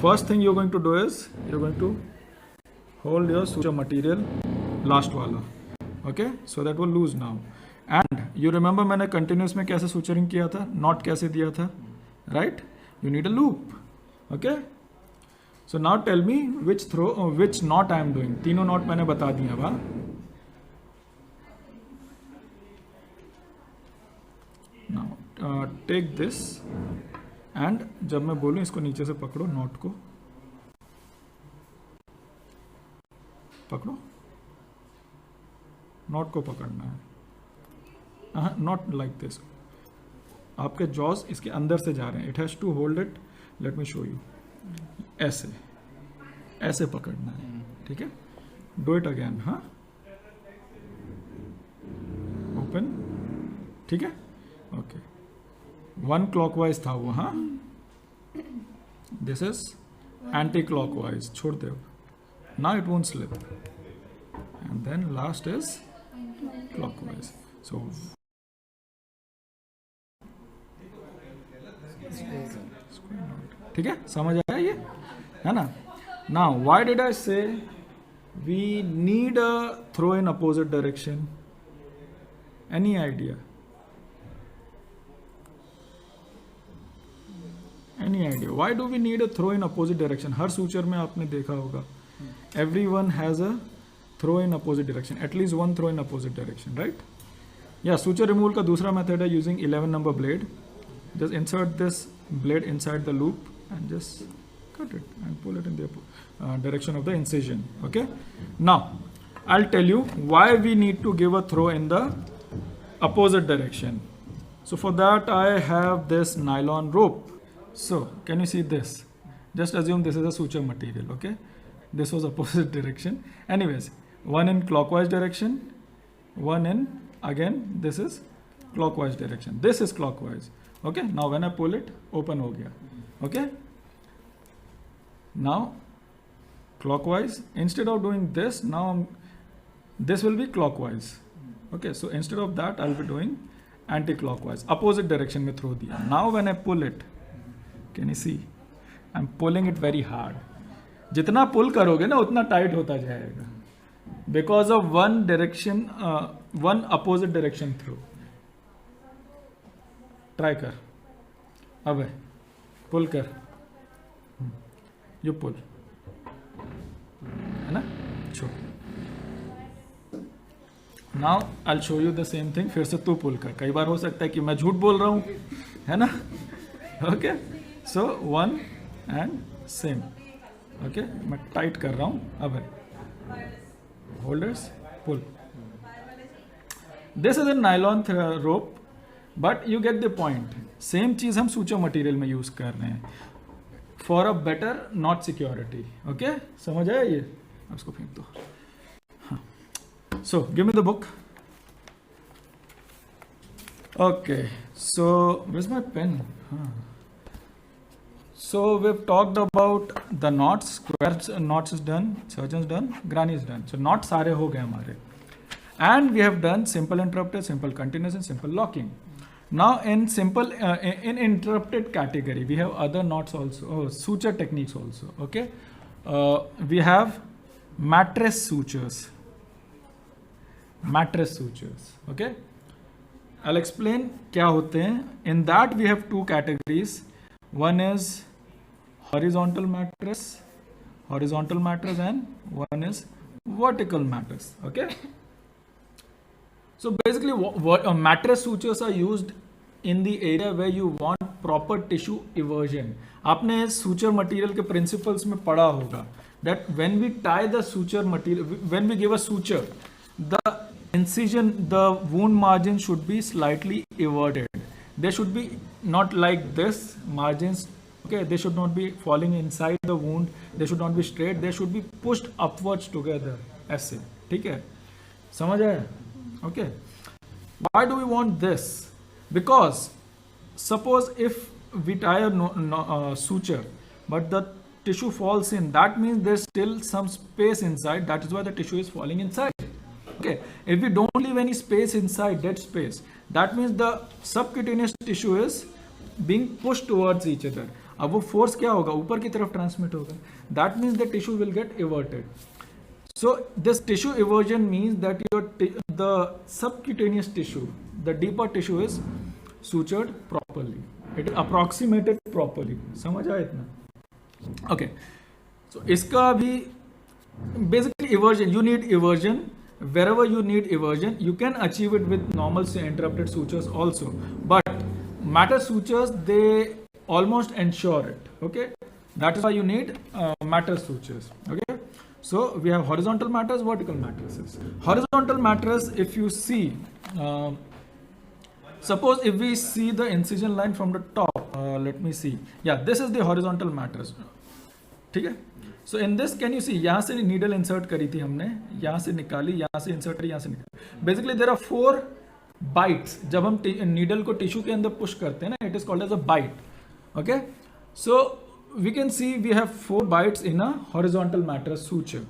first thing you're going to do is you're going to hold your suture material, last वाला, okay? So that will loose now. And you remember मैंने continuous में कैसे suturing किया था, knot कैसे दिया था? Right? You need a loop. Okay? So now tell me which knot I am doing. तीनों knot मैंने बता दिया बा. Now take this and जब मैं बोलूं इसको नीचे से पकड़ो, knot को पकड़ो, knot को पकड़ना है. Not like this. आपके जॉज इसके अंदर से जा रहे हैं. It has to hold it. Let me show you. ऐसे ऐसे पकड़ना है. ठीक है, डू इट अगेन. हाँ, ओपन. ठीक है, ओके. वन क्लॉकवाइज था वो. हाँ, दिस इज एंटी क्लॉकवाइज. छोड़ दे. Now it won't slip. And then last is clockwise. So ठीक है, समझ आया ये, है ना? Now why did I say we need a throw in opposite direction? Any idea? Any idea why do we need a throw in opposite direction? हर suture में आपने देखा होगा everyone has a throw in opposite direction, at least one throw in opposite direction, right? Yeah, suture removal का दूसरा method है using 11 number blade. Just insert this blade inside the loop and just cut it and pull it in the direction of the incision. Okay, now I'll tell you why we need to give a throw in the opposite direction. So for that I have this nylon rope. So can you see this? Just assume this is a suture material. Okay, this was opposite direction. Anyways, one in clockwise direction, one in, again this is clockwise direction. This is clockwise. Okay, now when I pull it, open ho gaya. Okay, now clockwise. Instead of doing this, now this will be clockwise. Okay, so instead of that I'll be doing anti-clockwise, opposite direction में throw दिया. Now when I pull it, can you see? I'm pulling it very hard. जितना पुल करोगे ना उतना tight होता जाएगा, because of one direction, one opposite direction through. Try कर, अब पुल कर, यू पुल, है ना? छोड़. Now I will show you the same thing. फिर से तू पुल कर. कई बार हो सकता है कि मैं झूठ बोल रहा हूं, है ना? Okay, so one and same. Okay, मैं टाइट कर रहा हूं. अब holders, pull. This is a nylon rope, but you get the point. Same चीज हम सूचर मटेरियल में यूज कर रहे हैं for a better knot security. Okay, समझ आया ये? अब इसको फेंक दो. हाँ, so give me the book. Okay, so where is my pen? हाँ, so we've talked about the knots. Square knots is done, surgeons done, granny is done. So knots सारे हो गए हमारे, and we have done simple interrupted, simple continuous and simple locking. Now in simple, in interrupted category, we have other knots also, suture techniques also, okay. We have mattress sutures, okay. I'll explain क्या होते हैं. In that we have two categories. One is horizontal mattress and one is vertical mattress, okay. So basically what mattress sutures are used in the area where you want proper tissue eversion. आपने suture material के principles में पढ़ा होगा that when we tie the suture material, when we give a suture, the incision, the wound margin should be slightly everted. They should be not like this margins, okay. They should not be falling inside the wound. They should not be straight. They should be pushed upwards together. ऐसे, ठीक है? समझ आया? Okay. Why do we want this? Because suppose if we tie a suture, but the tissue falls in, that means there's still some space inside. That is why the tissue is falling inside. Okay. If we don't leave any space inside, dead space, that means the subcutaneous tissue is being pushed towards each other. अब वो force क्या होगा? ऊपर की तरफ transmit होगा. That means the tissue will get everted. So this tissue eversion means that the subcutaneous tissue, the deeper tissue is sutured properly. It is approximated properly. समझ आया इतना? Okay. So इसका भी basically eversion. You need eversion. Wherever you need eversion, you can achieve it with normal interrupted sutures also. But mattress sutures, they almost ensure it. Okay. That is why you need mattress sutures. Okay. So we have horizontal mattress, vertical mattresses. Horizontal mattress, if you see, suppose if we see the incision line from the top, let me see. Yeah, this is the horizontal mattress. ठीक है? So in this, can you see? यहाँ से needle insert करी थी हमने, यहाँ से निकाली, यहाँ से insert करी, यहाँ से निकाली. Basically there are 4 bites. जब हम needle को tissue के अंदर push करते हैं ना, it is called as a bite. Okay? So we can see we have 4 bites in a horizontal mattress suture.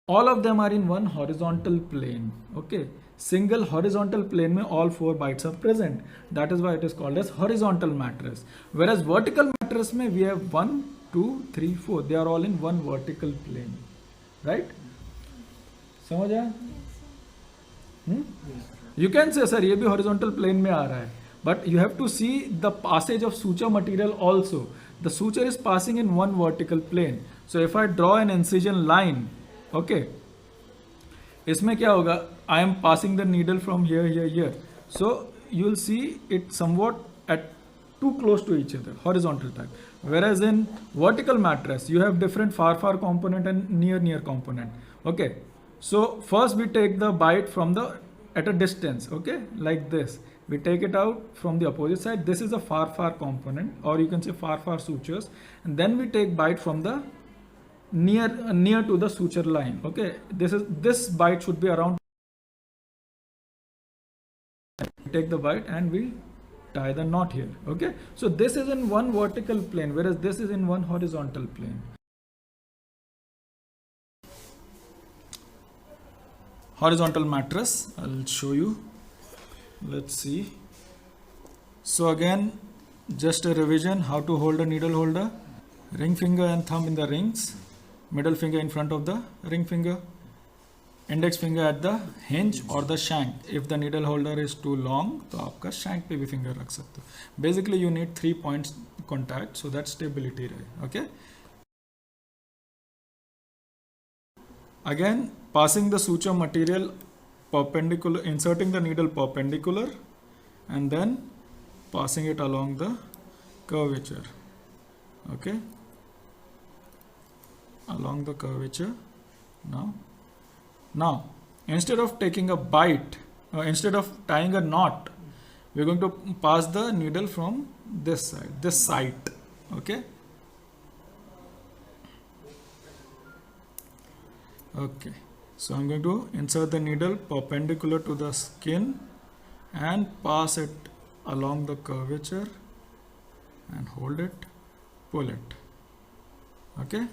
All of them are in one horizontal plane. Okay, single horizontal plane में all 4 bites are present. That is why it is called as horizontal mattress. Whereas vertical mattress में we have 1, 2, 3, 4. They are all in one vertical plane. Right? समझ आया? You can say sir ये भी horizontal plane में आ रहा है. But you have to see the passage of suture material also. The suture is passing in one vertical plane. So if I draw an incision line, okay, इसमें क्या होगा? I am passing the needle from here. So you will see it somewhat at too close to each other, horizontal type. Whereas in vertical mattress, you have different far component and near component. Okay. So first we take the bite from at a distance. Okay, like this. We take it out from the opposite side. This is a far component, or you can say far sutures, and then we take bite from the near to the suture line. Okay, this bite should be around. We take the bite and we tie the knot here. Okay, so this is in one vertical plane, whereas this is in one horizontal plane. Horizontal mattress, I'll show you. Let's see. So again, just a revision, how to hold a needle holder. Ring finger and thumb in the rings, middle finger in front of the ring finger, index finger at the hinge or the shank. If the needle holder is too long, तो आपका shank पे भी finger रख सकते हो. Basically you need 3 points contact so that stability रहे. Okay. Again, passing the suture material perpendicular, inserting the needle perpendicular and then passing it along the curvature. Okay, along the curvature. Now instead of taking a bite, instead of tying a knot, we're going to pass the needle from this side, okay. Okay, so I'm going to insert the needle perpendicular to the skin and pass it along the curvature and hold it, pull it. Okay,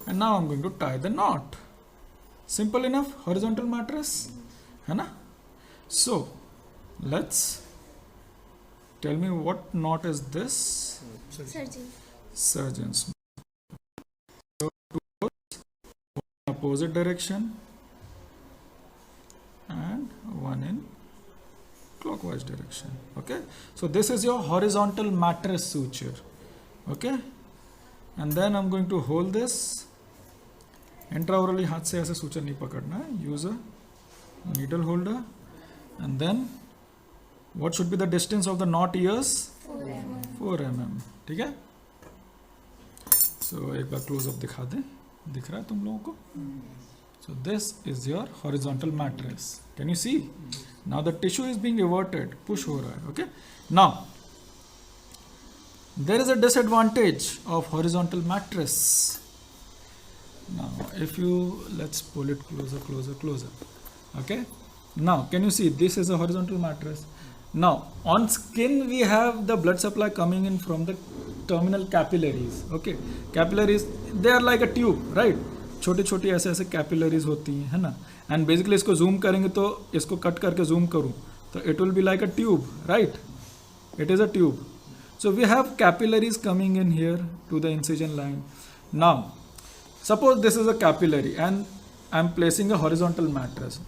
and now I'm going to tie the knot. Simple enough, horizontal mattress, है ना? So let's Tell me what knot is this?
Surgeon.
Surgeon's. So opposite direction and one in clockwise direction. Okay, so this is your horizontal mattress suture. Okay, and then I'm going to hold this. Intraorally हाथ से ऐसे suture नहीं पकड़ना है. Use a needle holder, and then what should be the distance of the knot ears? 4 mm. ठीक है. So एक बार close up दिखा दें. दिख रहा है तुम लोगों को? So this is your horizontal mattress. Can you see? Now the tissue is being everted. Push हो रहा है. Okay. Now there is a disadvantage of horizontal mattress. Now if you, let's pull it closer. Okay. Now can you see this is a horizontal mattress? Now on skin we have the blood supply coming in from the terminal capillaries. Okay, capillaries, they are like a tube, right? छोटी छोटी ऐसे ऐसे capillaries होती हैं, है ना. And basically इसको zoom करेंगे तो इसको कट करके जूम करूँ तो it will be like a tube, right? It is a tube. So we have capillaries coming in here to the incision line. Now suppose this is a capillary and I am placing a horizontal mattress.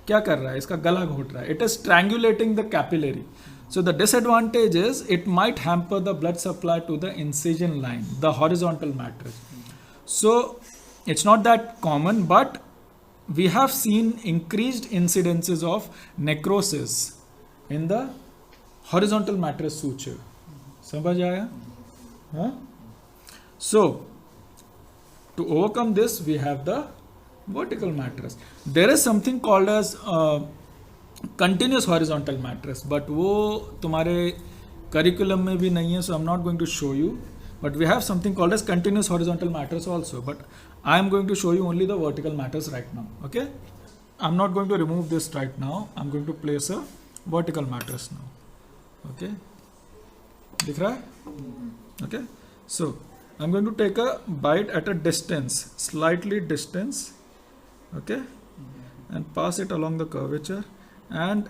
क्या कर रहा है? इसका गला घोट रहा है. It is strangulating the capillary. So the disadvantage is it might hamper the blood supply to the incision line, the horizontal mattress. So it's not that common, but we have seen increased incidences of necrosis in the horizontal mattress suture. समझ आया? हाँ? So to overcome this, we have the vertical mattress. There is something called as continuous horizontal mattress, but वो तुम्हारे curriculum में भी नहीं है, so I am not going to show you. But we have something called as continuous horizontal mattress also, but I am going to show you only the vertical mattress right now. Okay, I am not going to remove this right now. I am going to place a vertical mattress now. Okay, दिख रहा है? Okay, so I am going to take a bite at a distance, slightly distance. Okay, and pass it along the curvature. And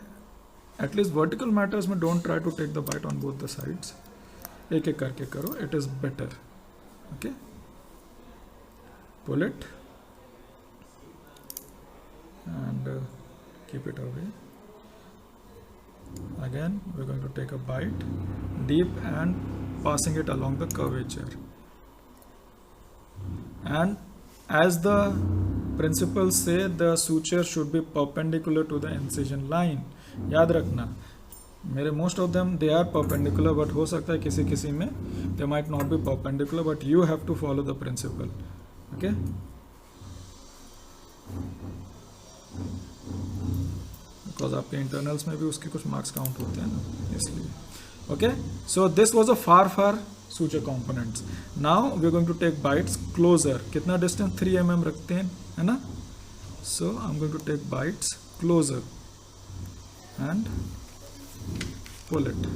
at least vertical matters में don't try to take the bite on both the sides. एक एक करके करो, it is better. Okay, pull it and keep it away. Again we're going to take a bite deep and passing it along the curvature. And as the principles say, the suture should be perpendicular to the incision line. याद रखना, मेरे most of them they are perpendicular, but हो सकता है किसी किसी में they might not be perpendicular, but you have to follow the principle. Okay, because आपके internals में भी उसके कुछ marks count होते हैं ना, इसलिए. Okay, so this was a far suture components. Now we are going to take bites closer. कितना distance? 3 mm रखते हैं, है ना? So I'm going to take bites closer and pull it.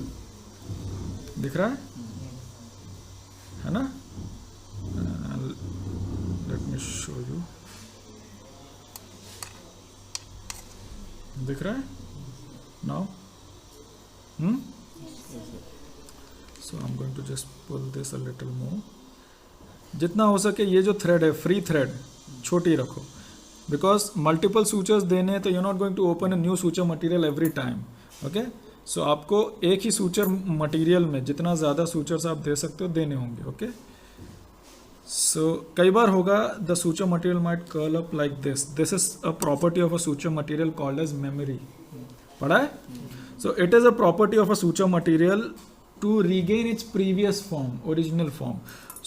दिख रहा है ना? Let me show you. दिख रहा है? Now? So I'm going to just pull this a little more. जितना हो सके ये जो थ्रेड है, फ्री थ्रेड छोटी रखो, बिकॉज मल्टीपल सूचर्स देने हैं तो you not going to open a new suture material every time. Okay, so आपको एक ही सूचर मटेरियल में जितना ज़्यादा सूचर्स आप दे सकते हो देने होंगे. ओके, सो कई बार होगा the suture material might curl up like this. This is a property of a suture material called as memory. पढ़ा है? So it is a property of a suture material to regain its previous form, original form.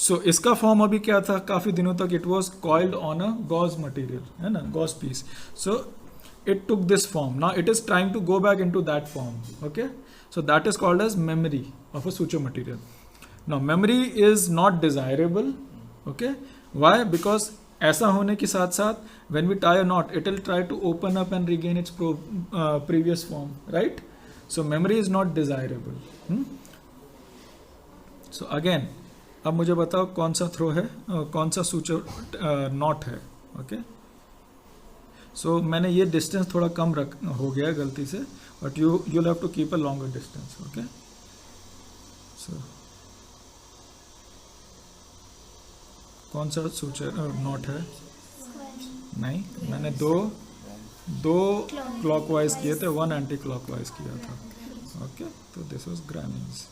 So इसका form अभी क्या था? काफ़ी दिनों तक it was coiled on a gauze material, है ना, gauze piece. So it took this form. Now it is trying to go back into that form. Okay, so that is called as memory of a suture material. Now memory is not desirable. Okay, why? Because ऐसा होने के साथ साथ when we tie a knot, it will try to open up and regain its previous form, right? So memory is not desirable. So again, अब मुझे बताओ कौन सा थ्रो है, कौन सा सूचर नॉट है. ओके, सो मैंने ये डिस्टेंस थोड़ा कम हो गया है गलती से, but you have to keep a longer distance. Okay, So कौन सा सूचर नॉट है? नहीं, मैंने दो क्लॉकवाइज किए थे, वन एंटी क्लॉकवाइज किया था. ओके, तो दिस वाज ग्रामीज.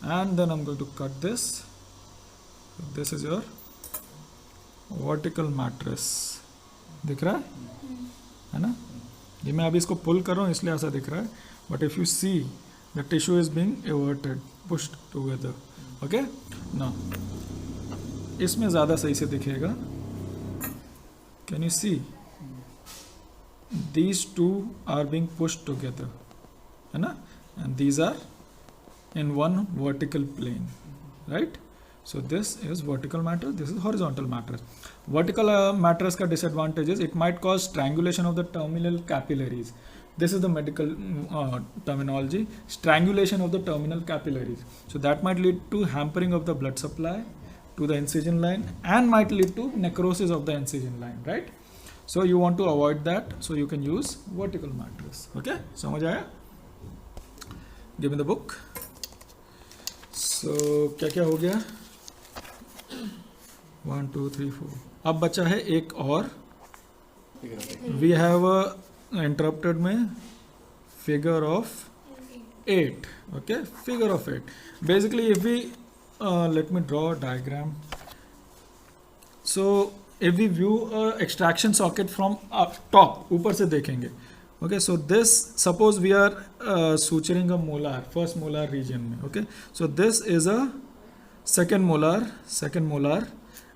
And then I am going to cut this. This is your vertical mattress. दिख रहा है ना? ये मैं अभी इसको पुल कर रहा हूँ इसलिए ऐसा दिख रहा है, but if you see the tissue is being everted, pushed together. Okay, now इसमें ज़्यादा सही से दिखेगा. Can you see these two are being pushed together, है ना? And these are in one vertical plane, right? So this is vertical mattress, this is horizontal mattress. Vertical mattress का disadvantage is it might cause strangulation of the terminal capillaries. This is the medical terminology, strangulation of the terminal capillaries. So that might lead to hampering of the blood supply to the incision line and might lead to necrosis of the incision line, right? So you want to avoid that, so you can use vertical mattress. Okay, समझ आया? Give me the book. So क्या क्या हो गया? 1 2 3 4. अब बचा है एक और. We have a interrupted में figure of 8. Okay, figure of 8. Basically, if we let me draw a diagram. So if we view a extraction socket from up top, ऊपर से देखेंगे. Okay, so this, suppose we are suturing a molar, first molar region में. Okay, so this is a second molar,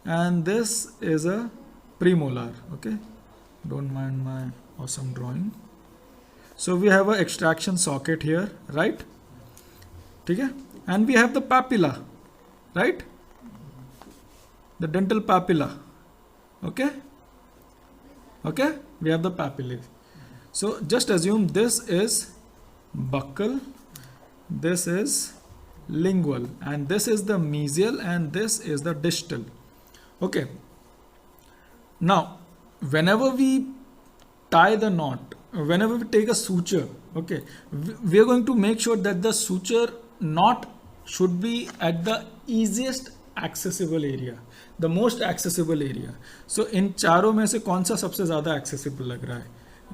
and this is a premolar. Okay, don't mind my awesome drawing. So we have a extraction socket here, right? ठीक है, and we have the papilla, right? The dental papilla. Okay, we have the papillae. So just assume this is buccal, this is lingual, and this is the mesial, and this is the distal. Okay, now whenever we tie the knot, whenever we take a suture, okay, we are going to make sure that the suture knot should be at the easiest accessible area, the most accessible area. So इन चारों में से कौन सा सबसे ज़्यादा accessible लग रहा है?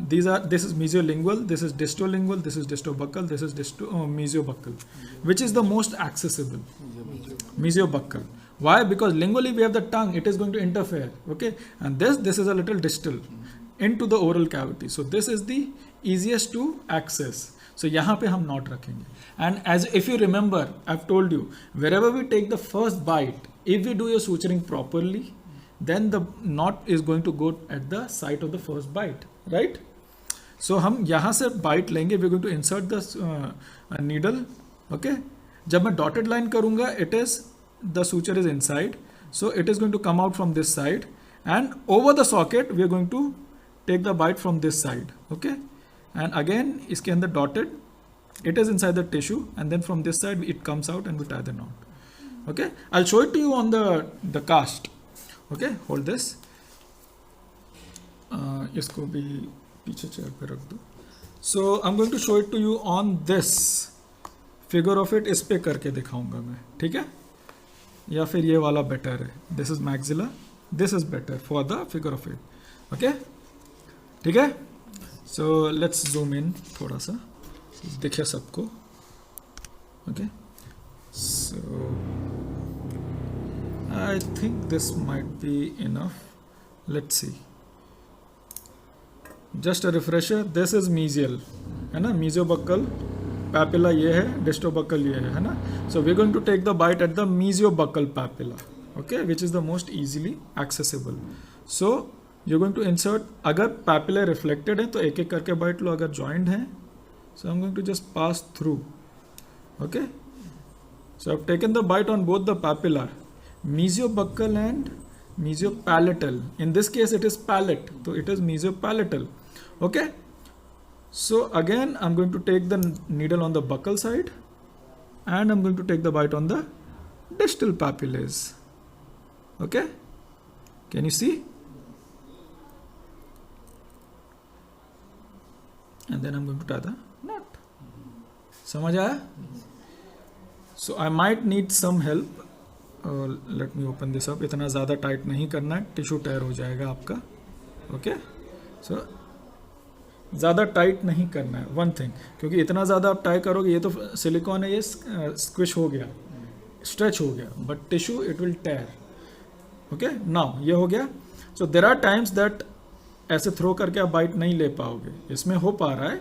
This is mesiolingual, this is distolingual, this is distobuccal, this is mesiobuccal. Which is the most accessible? Mesiobuccal. Why? Because lingually we have the tongue, it is going to interfere. Okay, and this is a little distal into the oral cavity. So this is the easiest to access. So यहाँ पे हम knot रखेंगे. And as if you remember, I've told you, wherever we take the first bite, if we do your suturing properly, then the knot is going to go at the site of the first bite, right? So हम यहाँ से bite लेंगे, we're going to insert the needle. Okay? जब मैं dotted line करूँगा, it is the suture is inside, so it is going to come out from this side, and over the socket we are going to take the bite from this side. Okay? And again इसके अंदर dotted, it is inside the tissue, and then from this side it comes out and we tie the knot. Okay, I'll show it to you on the cast. Okay, hold this. इसको भी पीछे chair पे रख दो. So I'm going to show it to you on this figure of it. इस पे करके दिखाऊंगा मैं, ठीक है? या फिर ये वाला better है. This is maxilla. This is better for the figure of it. Okay, ठीक है? So let's zoom in थोड़ा सा, दिखे सबको. Okay, so I think this might be enough. Let's see. Just a refresher. This is mesial, है ना? Mesiobuccal papilla ये है, distobuccal ये है ना? So we're going to take the bite at the mesiobuccal papilla. Okay, which is the most easily accessible. So you're going to insert, अगर papillae reflected है तो एक एक करके bite लो, अगर joined है, so I'm going to just pass through. Okay, so I've taken the bite on both the papilla, mesiobuccal and mesiopalatal. In this case it is palate, so it is mesiopalatal. Okay, so again I'm going to take the needle on the buccal side, and I'm going to take the bite on the distal papillae. Okay, can you see? And then I'm going to tie the knot. समझ आया? So I might need some help. Let me open this up. इतना ज़्यादा tight नहीं करना है, tissue टेयर हो जाएगा आपका. ओके, सो ज़्यादा टाइट नहीं करना है, वन थिंग, क्योंकि इतना ज़्यादा आप टाइट करोगे, ये तो सिलिकॉन है, ये स्क्विश हो गया, स्ट्रेच हो गया, but tissue it will tear. Okay, now ये हो गया. So there are times that ऐसे थ्रो करके आप बाइट नहीं ले पाओगे, इसमें हो पा रहा है.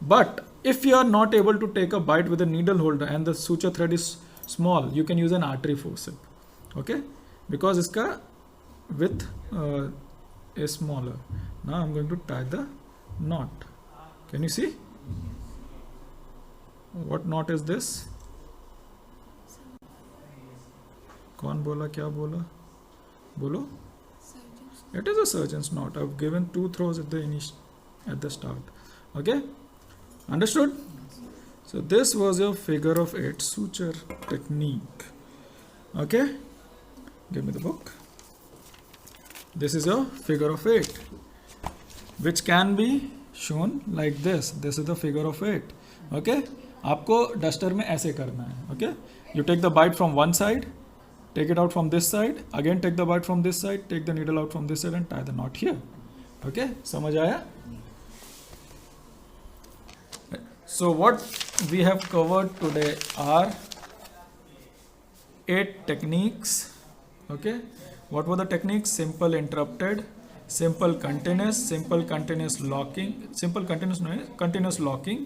But if you are not able to take a bite with a needle holder and the suture thread is small, you can use an artery forcep. Okay, because इसका width is smaller. Now I'm going to tie the knot. Can you see? What knot is this? कौन बोला, क्या बोला, बोलो. It is a surgeon's knot. I've given 2 throws at the start. Okay, understood? So this was your figure of 8 suture technique. Okay, give me the book. This is a figure of 8 which can be shown like this. This is the figure of 8. Okay, आपको duster में ऐसे करना है. Okay, you take the bite from one side, take it out from this side, again take the bite from this side, take the needle out from this side and tie the knot here. Okay, समझ आया? So what we have covered today are 8 techniques. Okay, what were the techniques? Simple interrupted, simple continuous locking, continuous locking.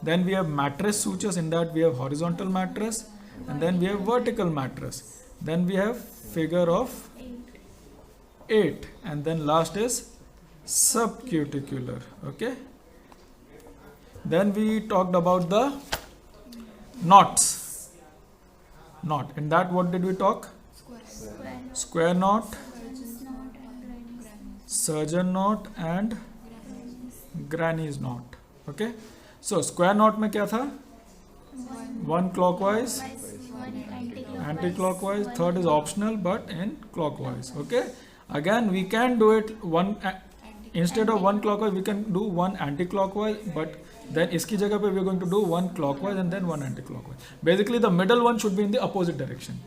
Then we have mattress sutures. In that we have horizontal mattress, and then we have vertical mattress. Then we have figure of 8, and then last is subcuticular. Okay, then we talked about the knots. Knot, in that what did we talk? Square knot, surgeon knot and granny's knot. Okay, so square knot में क्या था? 1 clockwise, anti-clockwise, third is optional but in clockwise. Okay, again we can do it one instead of 1 clockwise, we can do 1 anti-clockwise, but then इसकी जगह पे we are going to do 1 clockwise and then 1 anti-clockwise. Basically the middle one should be in the opposite direction.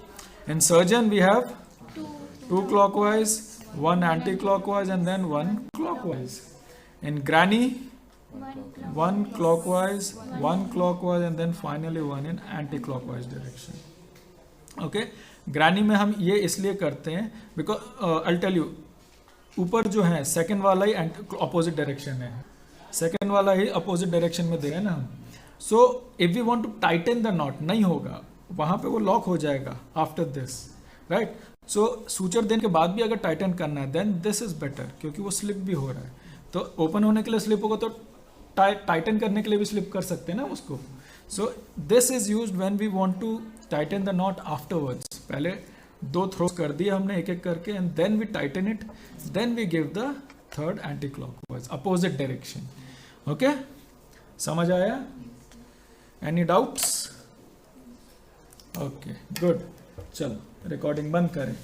In surgeon we have 2 clockwise, 1 anti-clockwise and then 1 clockwise. In granny 1 clockwise, 1 clockwise and then finally 1 in anti-clockwise direction. Okay, granny में हम ये इसलिए करते हैं because I'll tell you, ऊपर जो है second वाला ही अपोजिट डायरेक्शन है, सेकंड वाला ही अपोजिट डायरेक्शन में दे रहे हैं ना हम. So if we want to tighten the knot, नहीं होगा, वहां पे वो लॉक हो जाएगा after this, right. So suture देने के बाद भी अगर टाइटन करना है देन दिस इज बेटर, क्योंकि वो स्लिप भी हो रहा है. तो ओपन होने के लिए स्लिप होगा तो टाइटन करने के लिए भी स्लिप कर सकते हैं ना उसको. So this is used when we want to tighten the knot afterwards. पहले 2 थ्रोस कर दिए हमने एक एक करके and then we tighten it, then we give the third anti clockwise opposite direction. Okay, समझ आया? Any doubts? Okay, good. चलो रिकॉर्डिंग बंद करें.